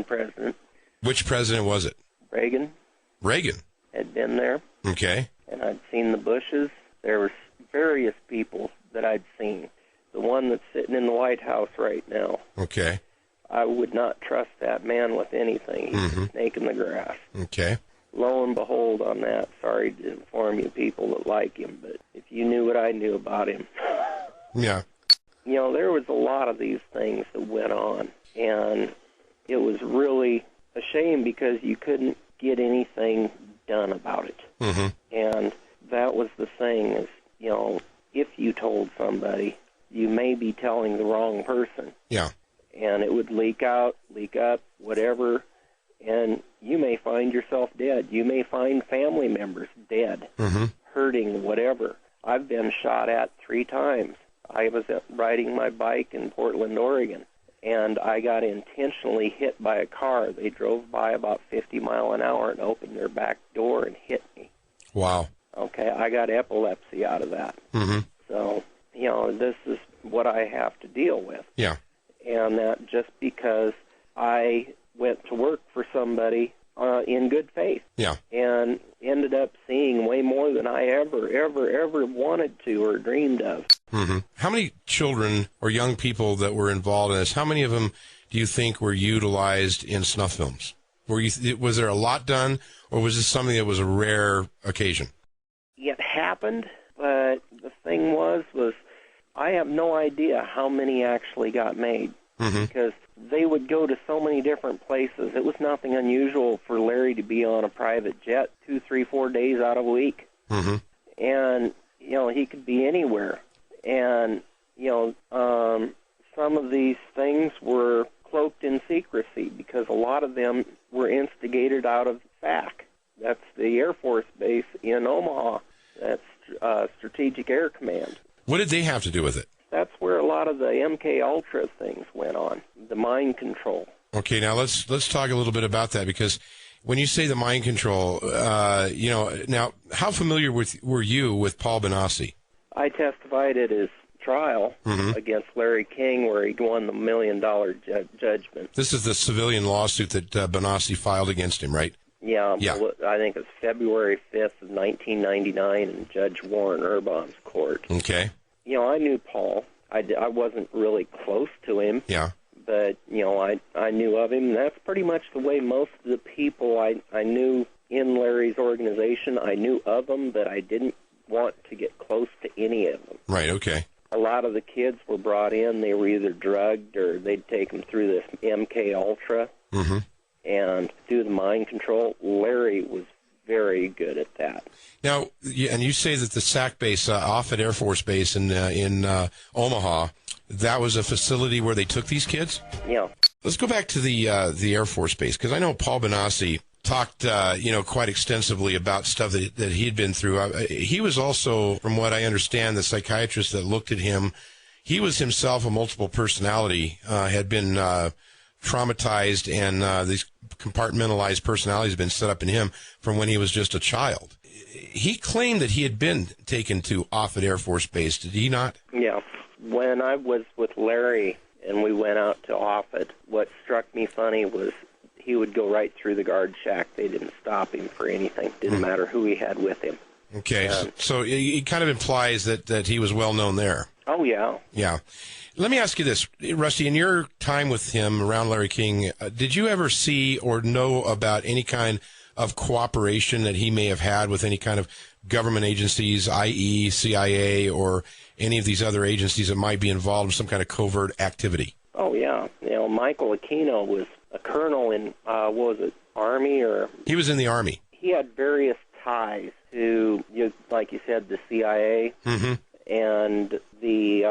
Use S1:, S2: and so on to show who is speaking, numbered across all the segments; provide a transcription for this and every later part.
S1: president.
S2: Which president was it?
S1: Reagan.
S2: Reagan.
S1: Had been there.
S2: Okay.
S1: And I'd seen the Bushes. There were various people that I'd seen. The one that's sitting in the White House right now.
S2: Okay.
S1: I would not trust that man with anything. He's
S2: Mm-hmm.
S1: a snake in the grass.
S2: Okay.
S1: Lo and behold on that, sorry to inform you people that like him, but if you knew what I knew about him.
S2: Yeah.
S1: You know, there was a lot of these things that went on, and it was really a shame because you couldn't get anything done about it.
S2: Mm-hmm.
S1: And that was the thing is, you know, if you told somebody, you may be telling the wrong person.
S2: Yeah.
S1: And it would leak out, leak up, whatever, and you may find yourself dead. You may find family members dead,
S2: Mm-hmm.
S1: hurting, whatever. I've been shot at 3 times. I was riding my bike in Portland, Oregon, and I got intentionally hit by a car. They drove by about 50 miles an hour and opened their back door and hit me.
S2: Wow.
S1: Okay, I got epilepsy out of that.
S2: Mm-hmm.
S1: So, you know, this is what I have to deal with.
S2: Yeah.
S1: And that just because I went to work for somebody in good faith.
S2: Yeah.
S1: And ended up seeing way more than I ever wanted to or dreamed of.
S2: Mm-hmm. How many children or young people that were involved in this, how many of them do you think were utilized in snuff films? Was there a lot done, or was this something that was a rare occasion?
S1: It happened, but the thing was I have no idea how many actually got made.
S2: Mm-hmm.
S1: Because they would go to so many different places. It was nothing unusual for Larry to be on a private jet 2, 3, 4 days out of a week.
S2: Mm-hmm.
S1: And, you know, he could be anywhere. And, you know, some of these things were cloaked in secrecy because a lot of them were instigated out of SAC. That's the Air Force Base in Omaha. That's Strategic Air Command.
S2: What did they have to do with it?
S1: That's where a lot of the MKUltra things went on, the mind control.
S2: Okay, now let's talk a little bit about that, because when you say the mind control, you know, now how familiar were you with Paul Bonacci?
S1: I testified at his trial against Larry King, where he won the $1 million judgment.
S2: This is the civilian lawsuit that Bonacci filed against him, right?
S1: Yeah,
S2: Yeah.
S1: Well, I think it's February 5th of 1999 in Judge Warren Urban's court.
S2: Okay.
S1: You know, I knew Paul. I wasn't really close to him.
S2: Yeah.
S1: But, you know, I knew of him. That's pretty much the way most of the people I knew in Larry's organization, I knew of them, but I didn't want to get close to any of them.
S2: Right, okay.
S1: A lot of the kids were brought in. They were either drugged or they'd take them through this MKUltra and do the mind control. Larry was very good at that.
S2: Now, and you say that the SAC base, Offutt Air Force Base in Omaha, that was a facility where they took these kids?
S1: Yeah.
S2: Let's go back to the Air Force Base, because I know Paul Bonacci talked, quite extensively about stuff that he had been through. He was also, from what I understand, the psychiatrist that looked at him. He was himself a multiple personality, had been traumatized, and these compartmentalized personalities had been set up in him from when he was just a child. He claimed that he had been taken to Offutt Air Force Base, did he not?
S1: Yeah. When I was with Larry and we went out to Offutt, what struck me funny was he would go right through the guard shack. They didn't stop him for anything. Didn't matter who he had with him.
S2: Okay, so it kind of implies that he was well known there.
S1: Oh, yeah.
S2: Yeah. Let me ask you this, Rusty, in your time with him around Larry King, did you ever see or know about any kind of cooperation that he may have had with any kind of government agencies, i.e. CIA or any of these other agencies that might be involved in some kind of covert activity?
S1: Oh, yeah. You know, Michael Aquino was a colonel in, Army or...
S2: He was in the Army.
S1: He had various ties to, like you said, the CIA and the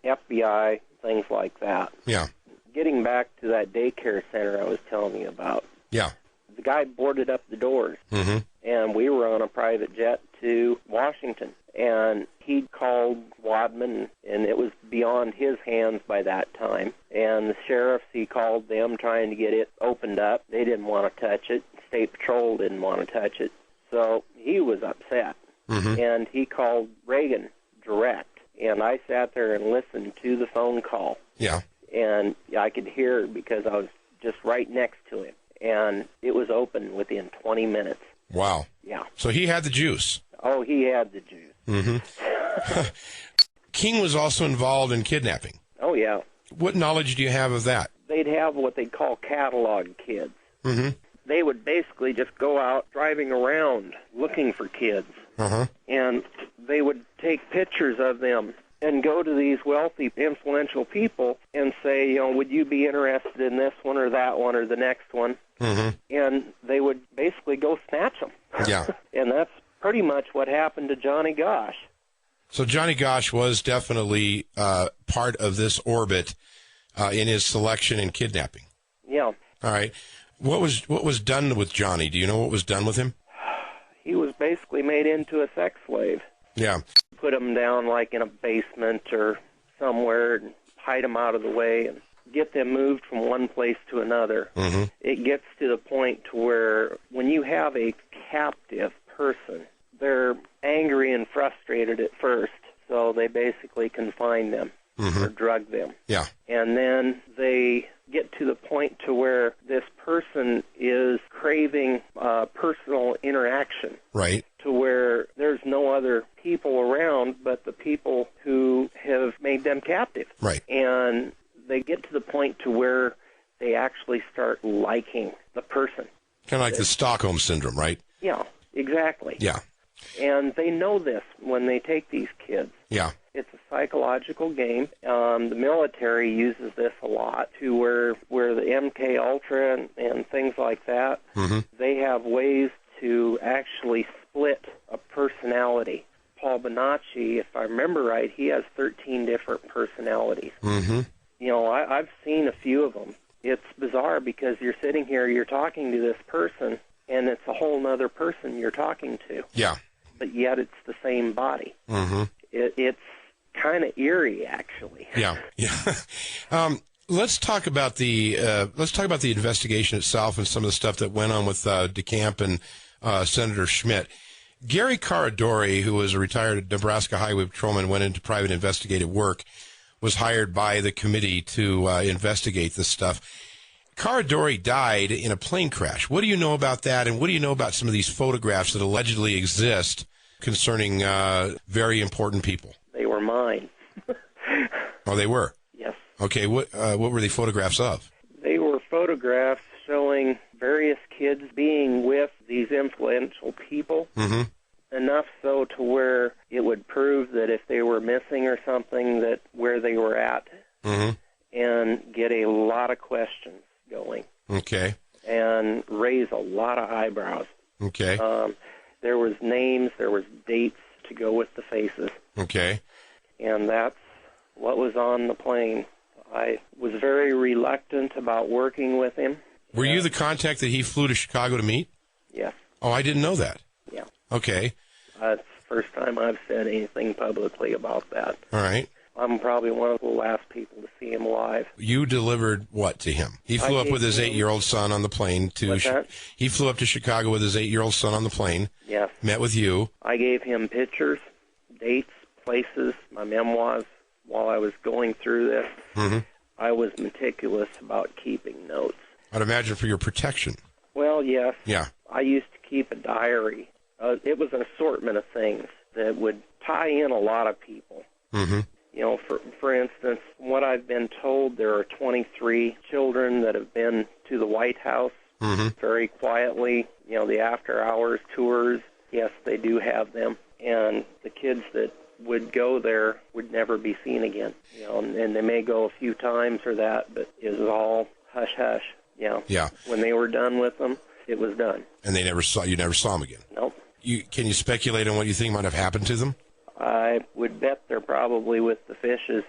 S1: FBI, things like that.
S2: Yeah.
S1: Getting back to that daycare center I was telling you about.
S2: Yeah.
S1: The guy boarded up the doors, and we were on a private jet to Washington. And he called Wadman, and it was beyond his hands by that time. And the sheriffs, he called them trying to get it opened up. They didn't want to touch it. State Patrol didn't want to touch it. So he was upset. And he called Reagan direct. And I sat there and listened to the phone call.
S2: Yeah.
S1: And I could hear, because I was just right next to him, and it was open within 20 minutes.
S2: Wow.
S1: Yeah.
S2: So he had the juice.
S1: Oh, he had the juice.
S2: Mm-hmm. King was also involved in kidnapping.
S1: Oh, yeah.
S2: What knowledge do you have of that?
S1: They'd have what they'd call catalog kids.
S2: Mm-hmm.
S1: They would basically just go out driving around looking for kids.
S2: Uh-huh.
S1: And they would take pictures of them and go to these wealthy, influential people and say, would you be interested in this one or that one or the next one?
S2: Mm-hmm.
S1: And they would basically go snatch them.
S2: Yeah.
S1: And that's pretty much what happened to Johnny Gosch.
S2: So Johnny Gosch was definitely part of this orbit in his selection and kidnapping.
S1: Yeah.
S2: All right. What was done with Johnny? Do you know what was done with him?
S1: He was basically made into a sex slave.
S2: Yeah.
S1: Put him down like in a basement or somewhere and hide him out of the way and get them moved from one place to another.
S2: Mm-hmm.
S1: It gets to the point to where when you have a captive person, they're angry and frustrated at first, so they basically confine them or drug them.
S2: Yeah.
S1: And then they get to the point to where this person is craving personal interaction.
S2: Right.
S1: To where there's no other people around but the people who have made them captive.
S2: Right.
S1: And they get to the point to where they actually start liking the person.
S2: Kind of like the Stockholm Syndrome, right?
S1: Yeah, exactly.
S2: Yeah.
S1: And they know this when they take these kids.
S2: Yeah.
S1: It's a psychological game. The military uses this a lot to where the MKUltra and things like that, they have ways to actually split a personality. Paul Bonacci, if I remember right, he has 13 different personalities.
S2: Mm-hmm.
S1: I've seen a few of them. It's bizarre because you're sitting here, you're talking to this person, and it's a whole other person you're talking to.
S2: Yeah.
S1: But yet it's the same body.
S2: Mm-hmm.
S1: It's kind of eerie, actually.
S2: Yeah. Yeah. Let's talk about the investigation itself and some of the stuff that went on with DeCamp and Senator Schmidt. Gary Caradori, who was a retired Nebraska highway patrolman, went into private investigative work, was hired by the committee to investigate this stuff. Caradori died in a plane crash. What do you know about that, and what do you know about some of these photographs that allegedly exist concerning very important people?
S1: They were mine.
S2: Oh, they were?
S1: Yes.
S2: Okay, what were the photographs of?
S1: They were photographs showing various kids being with these influential people, enough so to where it would prove that if they were missing or something, that where they were at, and get a lot of questions going.
S2: Okay.
S1: And raise a lot of eyebrows.
S2: Okay.
S1: There was names, there was dates to go with the faces.
S2: Okay.
S1: And that's what was on the plane. I was very reluctant about working with him.
S2: Were you the contact that he flew to Chicago to meet?
S1: Yes.
S2: Oh, I didn't know that.
S1: Yeah.
S2: Okay.
S1: It's the first time I've said anything publicly about that.
S2: All right.
S1: I'm probably one of the last people to see him live.
S2: You delivered what to him? He flew up with his 8-year-old son on the plane to.
S1: What's that?
S2: He flew up to Chicago with his 8-year-old son on the plane.
S1: Yes.
S2: Met with you.
S1: I gave him pictures, dates, places, my memoirs. While I was going through this, I was meticulous about keeping notes.
S2: I'd imagine for your protection.
S1: Well, yes.
S2: Yeah.
S1: I used to keep a diary. It was an assortment of things that would tie in a lot of people. For instance, what I've been told, there are 23 children that have been to the White House very quietly. The after-hours tours, yes, they do have them. And the kids that would go there would never be seen again. And they may go a few times or that, but it was all hush-hush.
S2: Yeah.
S1: When they were done with them, it was done.
S2: And you never saw them again?
S1: Nope.
S2: Can you speculate on what you think might have happened to them?
S1: I would bet they're probably with the fishes.